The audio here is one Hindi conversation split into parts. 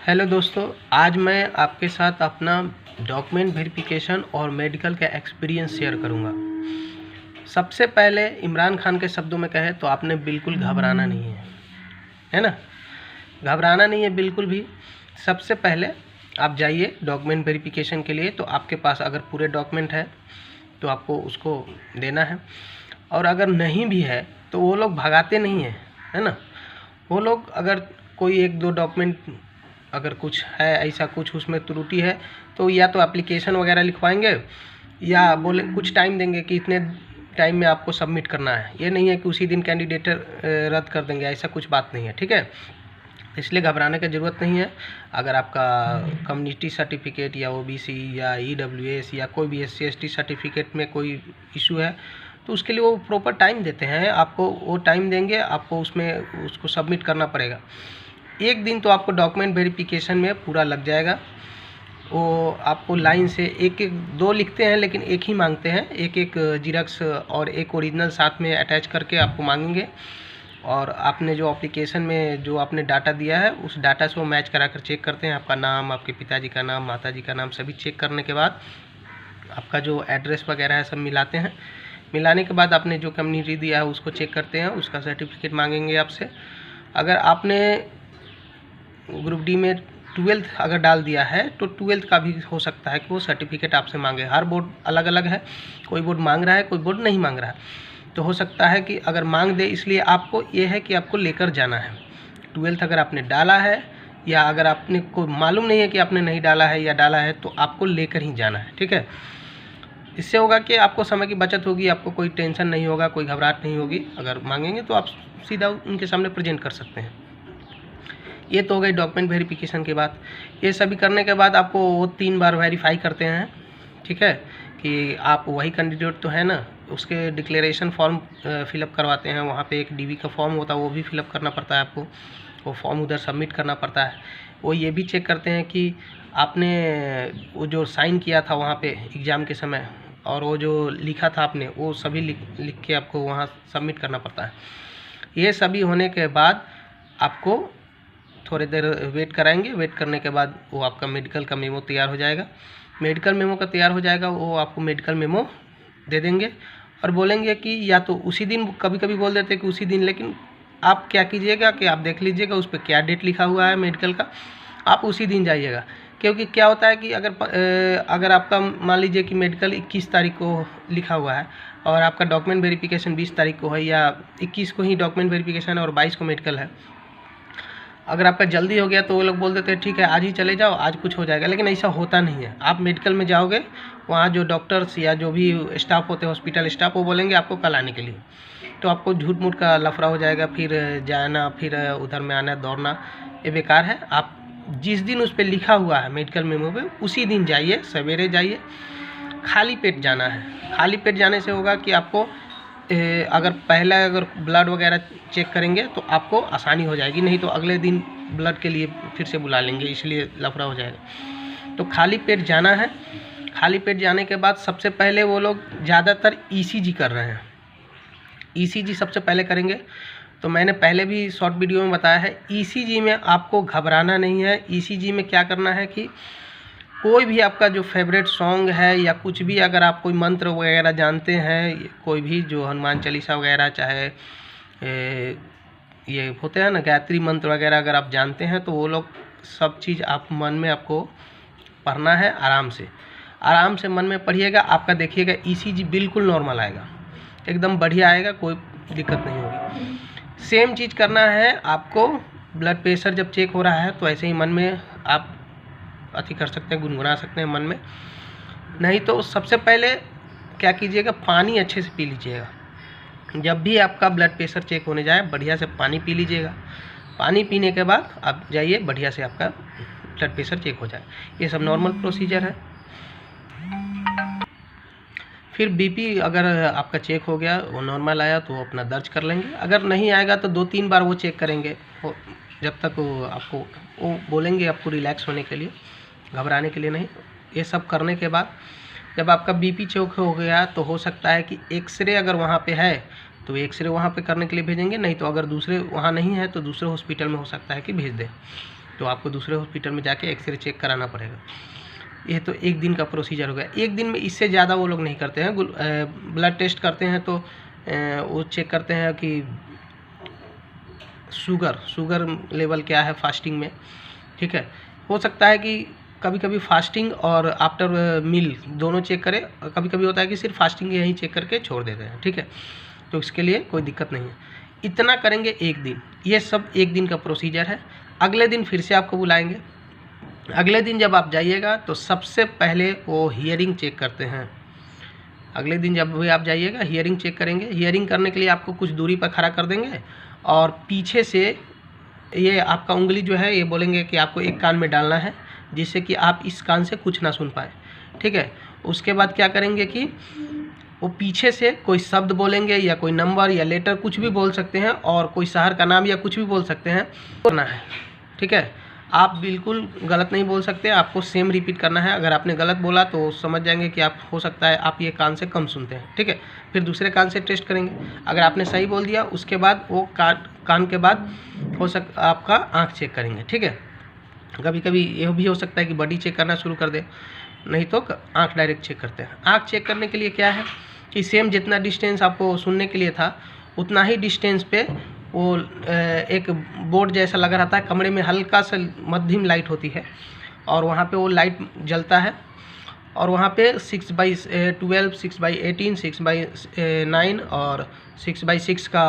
हेलो दोस्तों, आज मैं आपके साथ अपना डॉक्यूमेंट वेरिफिकेशन और मेडिकल का एक्सपीरियंस शेयर करूंगा। सबसे पहले इमरान खान के शब्दों में कहे तो आपने बिल्कुल घबराना नहीं है ना? घबराना नहीं है बिल्कुल भी। सबसे पहले आप जाइए डॉक्यूमेंट वेरिफिकेशन के लिए, तो आपके पास अगर पूरे डॉक्यूमेंट है तो आपको उसको देना है, और अगर नहीं भी है तो वो लोग भगाते नहीं हैं, है ना? वो लोग अगर कोई एक दो डॉक्यूमेंट अगर कुछ है ऐसा कुछ उसमें त्रुटि है तो या तो एप्लीकेशन वगैरह लिखवाएंगे या बोले कुछ टाइम देंगे कि इतने टाइम में आपको सबमिट करना है। ये नहीं है कि उसी दिन कैंडिडेट रद्द कर देंगे, ऐसा कुछ बात नहीं है, ठीक है? इसलिए घबराने की ज़रूरत नहीं है। अगर आपका कम्युनिटी सर्टिफिकेट या ओबीसी या ईडब्ल्यूएस या कोई भी एससी एसटी सर्टिफिकेट में कोई इशू है तो उसके लिए वो प्रॉपर टाइम देते हैं, आपको वो टाइम देंगे, आपको उसमें उसको सबमिट करना पड़ेगा। एक दिन तो आपको डॉक्यूमेंट वेरिफिकेशन में पूरा लग जाएगा। वो आपको लाइन से एक एक दो लिखते हैं लेकिन एक ही मांगते हैं, एक एक जीरक्स और एक ओरिजिनल साथ में अटैच करके आपको मांगेंगे, और आपने जो एप्लीकेशन में जो आपने डाटा दिया है उस डाटा से वो मैच करा कर चेक करते हैं। आपका नाम, आपके पिताजी का नाम, माताजी का नाम सभी चेक करने के बाद आपका जो एड्रेस वगैरह है सब मिलाते हैं। मिलाने के बाद आपने जो कम्युनिटी दिया है उसको चेक करते हैं, उसका सर्टिफिकेट मांगेंगे आपसे। अगर आपने ग्रुप डी में 12th अगर डाल दिया है तो 12th का भी हो सकता है कि वो सर्टिफिकेट आपसे मांगे। हर बोर्ड अलग अलग है, कोई बोर्ड मांग रहा है, कोई बोर्ड नहीं मांग रहा है। तो हो सकता है कि अगर मांग दे, इसलिए आपको ये है कि आपको लेकर जाना है। 12th अगर आपने डाला है या अगर आपने को मालूम नहीं है कि आपने नहीं डाला है या डाला है तो आपको लेकर ही जाना है, ठीक है? इससे होगा कि आपको समय की बचत होगी, आपको कोई टेंशन नहीं होगा, कोई घबराहट नहीं होगी। अगर मांगेंगे तो आप सीधा उनके सामने प्रेजेंट कर सकते हैं। ये तो हो गई डॉक्यूमेंट वेरिफिकेशन की बात। ये सभी करने के बाद आपको वो 3 बार वेरीफाई करते हैं, ठीक है, कि आप वही कैंडिडेट तो है ना। उसके डिक्लेरेशन फॉर्म फिलअप करवाते हैं, वहाँ पे एक डीवी का फॉर्म होता है वो भी फिलअप करना पड़ता है आपको, वो फॉर्म उधर सबमिट करना पड़ता है। वो ये भी चेक करते हैं कि आपने वो जो साइन किया था वहाँ पे एग्ज़ाम के समय और वो जो लिखा था आपने वो सभी लिख के आपको वहाँ सबमिट करना पड़ता है। ये सभी होने के बाद आपको थोड़ी देर वेट कराएंगे। वेट करने के बाद वो आपका मेडिकल का मेमो तैयार हो जाएगा। मेडिकल मेमो का तैयार हो जाएगा, वो आपको मेडिकल मेमो दे देंगे और बोलेंगे कि या तो उसी दिन, कभी कभी बोल देते हैं कि उसी दिन, लेकिन आप क्या कीजिएगा कि आप देख लीजिएगा उस पर क्या डेट लिखा हुआ है मेडिकल का, आप उसी दिन जाइएगा। क्योंकि क्या होता है कि अगर आपका मान लीजिए कि मेडिकल 21 तारीख को लिखा हुआ है और आपका डॉक्यूमेंट वेरिफिकेशन 20 तारीख को है, या 21 को ही डॉक्यूमेंट वेरिफिकेशन है और 22 को मेडिकल है, अगर आपका जल्दी हो गया तो वो लोग बोल देते हैं ठीक है आज ही चले जाओ, आज कुछ हो जाएगा। लेकिन ऐसा होता नहीं है। आप मेडिकल में जाओगे, वहाँ जो डॉक्टर्स या जो भी स्टाफ होते हैं, हॉस्पिटल स्टाफ, वो बोलेंगे आपको कल आने के लिए, तो आपको झूठ मूठ का लफड़ा हो जाएगा, फिर जाना, फिर उधर में आना, दौड़ना, ये बेकार है। आप जिस दिन उस पर लिखा हुआ है मेडिकल मेमो पे उसी दिन जाइए, सवेरे जाइए, खाली पेट जाना है। खाली पेट जाने से होगा कि आपको अगर पहला अगर ब्लड वगैरह चेक करेंगे तो आपको आसानी हो जाएगी, नहीं तो अगले दिन ब्लड के लिए फिर से बुला लेंगे, इसलिए लफड़ा हो जाएगा। तो खाली पेट जाना है। खाली पेट जाने के बाद सबसे पहले वो लोग ज़्यादातर ईसीजी कर रहे हैं। ईसीजी सबसे पहले करेंगे। तो मैंने पहले भी शॉर्ट वीडियो में बताया है, ईसीजी में आपको घबराना नहीं है। ईसीजी में क्या करना है कि कोई भी आपका जो फेवरेट सॉन्ग है या कुछ भी, अगर आप कोई मंत्र वगैरह जानते हैं, कोई भी जो हनुमान चालीसा वगैरह, चाहे ये होते हैं ना गायत्री मंत्र वगैरह, अगर आप जानते हैं तो वो लोग सब चीज़ आप मन में आपको पढ़ना है। आराम से मन में पढ़िएगा। आपका देखिएगा ईसीजी बिल्कुल नॉर्मल आएगा, एकदम बढ़िया आएगा, कोई दिक्कत नहीं होगी। सेम चीज़ करना है आपको। ब्लड प्रेशर जब चेक हो रहा है तो ऐसे ही मन में आप अति कर सकते हैं, गुनगुना सकते हैं मन में। नहीं तो सबसे पहले क्या कीजिएगा, पानी अच्छे से पी लीजिएगा। जब भी आपका ब्लड प्रेशर चेक होने जाए बढ़िया से पानी पी लीजिएगा। पानी पीने के बाद आप जाइए, बढ़िया से आपका ब्लड प्रेशर चेक हो जाए। ये सब नॉर्मल प्रोसीजर है। फिर बीपी अगर आपका चेक हो गया, वो नॉर्मल आया तो अपना दर्ज कर लेंगे। अगर नहीं आएगा तो 2-3 बार वो चेक करेंगे, जब तक वो आपको वो बोलेंगे आपको रिलैक्स होने के लिए, घबराने के लिए नहीं। ये सब करने के बाद जब आपका बीपी चेक हो गया तो हो सकता है कि एक्सरे अगर वहाँ पे है तो एक्सरे वहाँ पे करने के लिए भेजेंगे, नहीं तो अगर दूसरे वहाँ नहीं है तो दूसरे हॉस्पिटल में हो सकता है कि भेज दें। तो आपको दूसरे हॉस्पिटल में जाके एक्सरे चेक कराना पड़ेगा। ये तो एक दिन का प्रोसीजर हो गया। एक दिन में इससे ज़्यादा वो लोग नहीं करते हैं। ब्लड टेस्ट करते हैं तो वो चेक करते हैं कि शुगर लेवल क्या है फास्टिंग में, ठीक है। हो सकता है कि कभी कभी फास्टिंग और आफ्टर मील दोनों चेक करें, और कभी कभी होता है कि सिर्फ फास्टिंग यहीं चेक करके छोड़ देते हैं, ठीक है। तो इसके लिए कोई दिक्कत नहीं है। इतना करेंगे एक दिन, ये सब एक दिन का प्रोसीजर है। अगले दिन फिर से आपको बुलाएंगे। अगले दिन जब आप जाइएगा तो सबसे पहले वो हियरिंग चेक करते हैं। अगले दिन जब भी आप जाइएगा हियरिंग चेक करेंगे। हियरिंग करने के लिए आपको कुछ दूरी पर खड़ा कर देंगे और पीछे से ये आपका उंगली जो है ये बोलेंगे कि आपको एक कान में डालना है, जिससे कि आप इस कान से कुछ ना सुन पाए, ठीक है। उसके बाद क्या करेंगे कि वो पीछे से कोई शब्द बोलेंगे या कोई नंबर या लेटर कुछ भी बोल सकते हैं, और कोई शहर का नाम या कुछ भी बोल सकते हैं, करना है, ठीक है। आप बिल्कुल गलत नहीं बोल सकते, आपको सेम रिपीट करना है। अगर आपने गलत बोला तो समझ जाएंगे कि आप हो सकता है आप ये कान से कम सुनते हैं, ठीक है। फिर दूसरे कान से टेस्ट करेंगे। अगर आपने सही बोल दिया उसके बाद वो कान के बाद आपका आँख चेक करेंगे, ठीक है। कभी कभी ये भी हो सकता है कि बॉडी चेक करना शुरू कर दे, नहीं तो आँख डायरेक्ट चेक करते हैं। आँख चेक करने के लिए क्या है कि सेम जितना डिस्टेंस आपको सुनने के लिए था उतना ही डिस्टेंस पे वो एक बोर्ड जैसा लगा रहता है कमरे में, हल्का सा मध्यम लाइट होती है और वहाँ पे वो लाइट जलता है, और वहाँ पे 6/12, 6/18, 6/9 और 6/6 का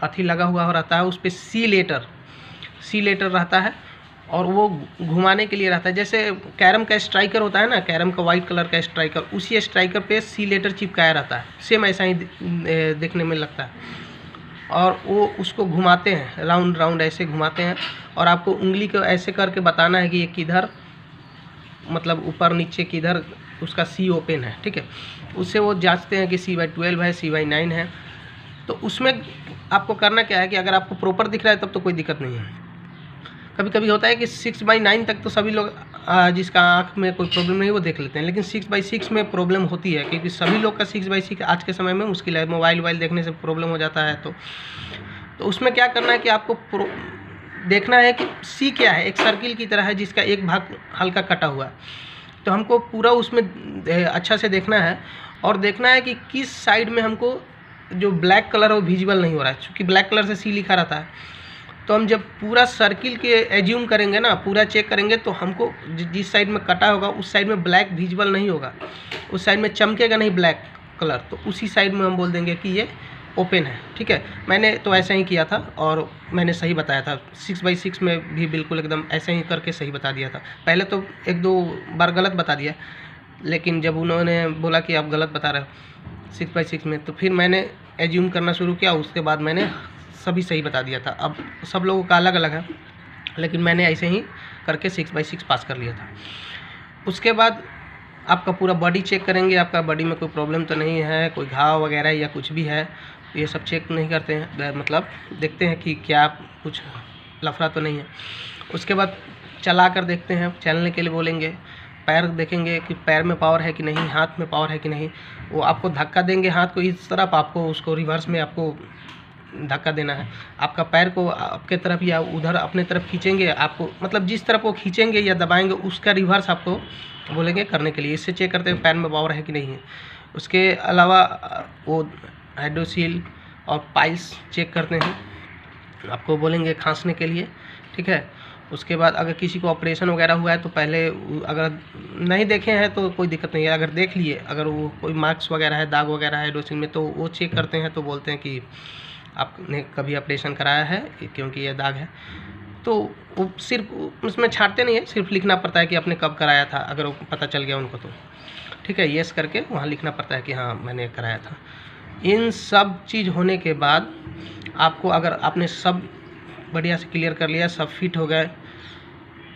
अथी लगा हुआ रहता है। उस पर सी लेटर रहता है और वो घुमाने के लिए रहता है। जैसे कैरम का स्ट्राइकर होता है ना, कैरम का वाइट कलर का स्ट्राइकर, उसी स्ट्राइकर पे सी लेटर चिपकाया रहता है। सेम ऐसा ही देखने में लगता है। और वो उसको घुमाते हैं, राउंड ऐसे घुमाते हैं, और आपको उंगली को ऐसे करके बताना है कि ये किधर, मतलब ऊपर नीचे किधर उसका सी ओपन है, ठीक है। उससे वो जांचते हैं कि C/12 है, C/9 है। तो उसमें आपको करना क्या है कि अगर आपको प्रॉपर दिख रहा है तब तो कोई दिक्कत नहीं है। कभी कभी होता है कि 6/9 तक तो सभी लोग जिसका आँख में कोई प्रॉब्लम नहीं वो देख लेते हैं, लेकिन 6/6 में प्रॉब्लम होती है, क्योंकि सभी लोग का 6/6 आज के समय में मुश्किल है। मोबाइल देखने से प्रॉब्लम हो जाता है। तो उसमें क्या करना है कि आपको देखना है कि सी क्या है, एक सर्किल की तरह है जिसका एक भाग हल्का कटा हुआ है। तो हमको पूरा उसमें अच्छा से देखना है, और देखना है कि किस साइड में हमको जो ब्लैक कलर है वो विजिबल नहीं हो रहा है, क्योंकि ब्लैक कलर से सी लिखा रहता है। तो हम जब पूरा सर्किल के एज्यूम करेंगे ना, पूरा चेक करेंगे, तो हमको जिस साइड में कटा होगा उस साइड में ब्लैक विजिबल नहीं होगा, उस साइड में चमकेगा नहीं ब्लैक कलर, तो उसी साइड में हम बोल देंगे कि ये ओपन है, ठीक है। मैंने तो ऐसा ही किया था और मैंने सही बताया था। 6/6 में भी बिल्कुल एकदम ऐसे ही करके सही बता दिया था। पहले तो 1-2 बार गलत बता दिया, लेकिन जब उन्होंने बोला कि आप गलत बता रहे हो 6/6 में, तो फिर मैंने एज्यूम करना शुरू किया। उसके बाद मैंने सभी सही बता दिया था। अब सब लोगों का अलग अलग है, लेकिन मैंने ऐसे ही करके 6/6 पास कर लिया था। उसके बाद आपका पूरा बॉडी चेक करेंगे, आपका बॉडी में कोई प्रॉब्लम तो नहीं है, कोई घाव वगैरह या कुछ भी है, ये सब चेक नहीं करते हैं, मतलब देखते हैं कि क्या कुछ लफड़ा तो नहीं है। उसके बाद चला कर देखते हैं, चलने के लिए बोलेंगे, पैर देखेंगे कि पैर में पावर है कि नहीं, हाथ में पावर है कि नहीं। वो आपको धक्का देंगे हाथ को इस तरफ, आपको उसको रिवर्स में आपको धक्का देना है। आपका पैर को आपके तरफ या उधर अपने तरफ खींचेंगे, आपको मतलब जिस तरफ वो खींचेंगे या दबाएंगे उसका रिवर्स आपको बोलेंगे करने के लिए। इससे चेक करते हैं पैर में पावर है कि नहीं है। उसके अलावा वो हाइड्रोसील और पाइल्स चेक करते हैं, आपको बोलेंगे खांसने के लिए, ठीक है। उसके बाद अगर किसी को ऑपरेशन वगैरह हुआ है तो पहले अगर नहीं देखे हैं तो कोई दिक्कत नहीं है, अगर देख लिए, अगर वो कोई मार्क्स वगैरह है, दाग वगैरह है हाइड्रोसील में, तो वो चेक करते हैं। तो बोलते हैं कि आपने कभी ऑपरेशन कराया है क्योंकि ये दाग है। तो वो सिर्फ उसमें छांटते नहीं है, सिर्फ लिखना पड़ता है कि आपने कब कराया था, अगर वो पता चल गया उनको तो, ठीक है। येस करके वहाँ लिखना पड़ता है कि हाँ मैंने कराया था। इन सब चीज़ होने के बाद आपको, अगर आपने सब बढ़िया से क्लियर कर लिया, सब फिट हो गए,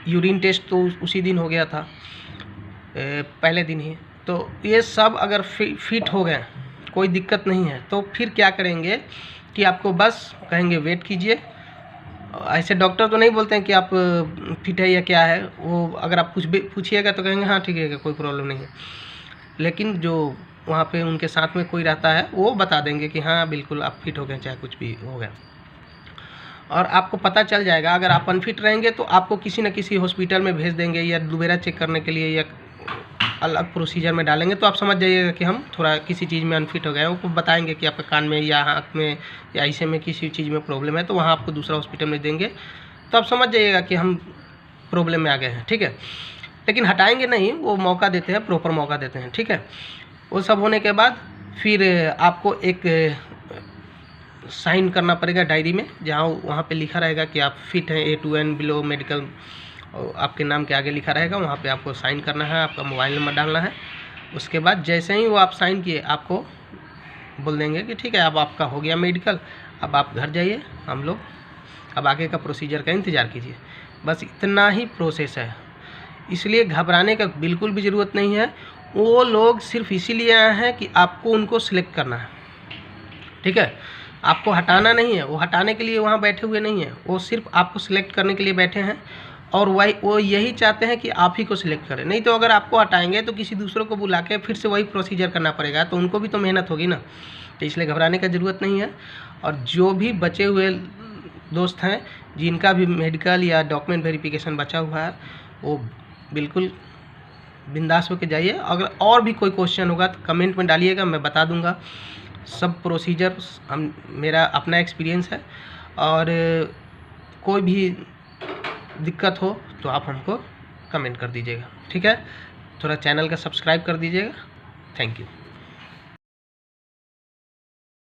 यूरिन टेस्ट तो उसी दिन हो गया था, पहले दिन ही, तो ये सब अगर फिट हो गए, कोई दिक्कत नहीं है, तो फिर क्या करेंगे कि आपको बस कहेंगे वेट कीजिए। ऐसे डॉक्टर तो नहीं बोलते हैं कि आप फिट है या क्या है, वो अगर आप कुछ भी पूछिएगा तो कहेंगे हाँ ठीक है कोई प्रॉब्लम नहीं है, लेकिन जो वहाँ पे उनके साथ में कोई रहता है वो बता देंगे कि हाँ बिल्कुल आप फिट हो गए, चाहे कुछ भी हो गया। और आपको पता चल जाएगा। अगर आप अनफिट रहेंगे तो आपको किसी न किसी हॉस्पिटल में भेज देंगे या दोबारा चेक करने के लिए या अलग प्रोसीजर में डालेंगे। तो आप समझ जाइएगा कि हम थोड़ा किसी चीज़ में अनफिट हो गए हैं। वो बताएंगे कि आपके कान में या आँख में या ऐसे में किसी चीज़ में प्रॉब्लम है, तो वहाँ आपको दूसरा हॉस्पिटल में देंगे। तो आप समझ जाइएगा कि हम प्रॉब्लम में आ गए हैं, ठीक है। लेकिन हटाएंगे नहीं, वो मौका देते हैं, प्रॉपर मौका देते हैं, ठीक है। वो सब होने के बाद फिर आपको एक साइन करना पड़ेगा डायरी में, जहाँ वहाँ पे लिखा रहेगा कि आप फिट हैं, A to N below medical, आपके नाम के आगे लिखा रहेगा। वहाँ पे आपको साइन करना है, आपका मोबाइल नंबर डालना है। उसके बाद जैसे ही वो आप साइन किए, आपको बोल देंगे कि ठीक है, अब आपका हो गया मेडिकल, अब आप घर जाइए, हम लोग अब आगे का प्रोसीजर का इंतज़ार कीजिए। बस इतना ही प्रोसेस है, इसलिए घबराने का बिल्कुल भी ज़रूरत नहीं है। वो लोग सिर्फ इसीलिए आए हैं कि आपको उनको सिलेक्ट करना है, ठीक है। आपको हटाना नहीं है, वो हटाने के लिए वहाँ बैठे हुए नहीं हैं, वो सिर्फ आपको सिलेक्ट करने के लिए बैठे हैं। और वो यही चाहते हैं कि आप ही को सिलेक्ट करें। नहीं तो अगर आपको हटाएंगे तो किसी दूसरों को बुला के फिर से वही प्रोसीजर करना पड़ेगा, तो उनको भी तो मेहनत होगी ना। तो इसलिए घबराने का ज़रूरत नहीं है। और जो भी बचे हुए दोस्त हैं जिनका भी मेडिकल या डॉक्यूमेंट वेरिफिकेशन बचा हुआ है, वो बिल्कुल बिंदास होकर जाइए। अगर और भी कोई क्वेश्चन होगा तो कमेंट में डालिएगा, मैं बता दूंगा। सब प्रोसीजर मेरा अपना एक्सपीरियंस है, और कोई भी दिक्कत हो तो आप हमको कमेंट कर दीजिएगा, ठीक है। थोड़ा चैनल का सब्सक्राइब कर दीजिएगा। Thank you.